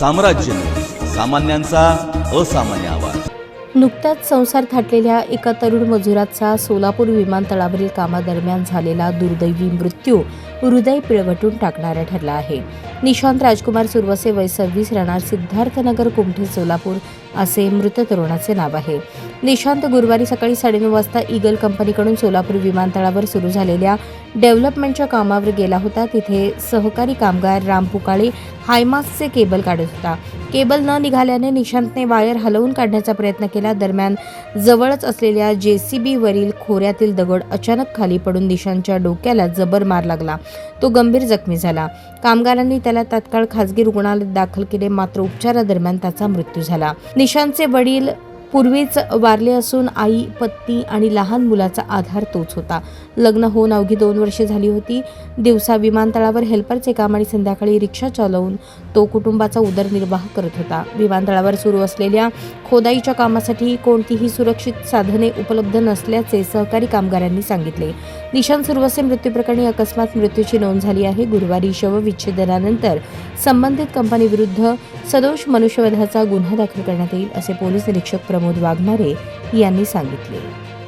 साम्राज्य न्यूज, सामान्यांचा असामान्य आवाज। नुकताच संसार थाटलेल्या एका तरुण मजुराचा सोलापूर विमानतळावरील कामादरम्यान झालेला दुर्दैवी मृत्यू हृदय पिळवटून टाकणारा ठरला आहे। निशांत राजकुमार सुरवसे, वय 26, राहणार सिद्धार्थनगर, कुमठे, सोलापूर असे मृत तरुणाचे नाव आहे। निशांत गुरुवारी सकाळी 9:30 वाजता ईगल कंपनीकडून सोलापूर विमानतळावर सुरू झालेल्या डेव्हलपमेंटच्या कामावर गेला होता। तिथे सहकारी कामगार राम पुकाळे हायमासचे केबल काढत होता। केबल न निघाल्याने निशांतने वायर हलवून काढण्याचा प्रयत्न केला। दरम्यान जवळच असलेल्या JCB वरील खोऱ्यातील दगड अचानक खाली पडून निशांतच्या डोक्याला जबर मार लागला। तो गंभीर जखमी झाला। कामगारांनी त्याला तात्काळ खासगी रुग्णालयात दाखल केले, मात्र उपचारादरम्यान त्याचा मृत्यू झाला। निशांतचे वडील पूर्वीच वारले असून आई, पत्नी आणि लहान मुलाचा आधार तोच होता। लग्न होऊन अवघी 2 वर्षे झाली होती। दिवसा विमानतळावर हेल्परचे काम आणि संध्याकाळी रिक्षा चालवून तो कुटुंबाचा उदरनिर्वाह करत होता। विमानतळावर सुरू असलेल्या खोदाईच्या कामासाठी कोणतीही सुरक्षित साधने उपलब्ध नसल्याचे सहकारी कामगारांनी सांगितले। निशांत सुरवसे मृत्यूप्रकरणी अकस्मात मृत्यूची नोंद झाली आहे। गुरुवारी शवविच्छेदनानंतर संबंधित कंपनीविरुद्ध सदोष मनुष्यवधाचा गुन्हा दाखल करण्यात येईल, असे पोलीस निरीक्षक प्रमोद वाघमारे यांनी सांगितले।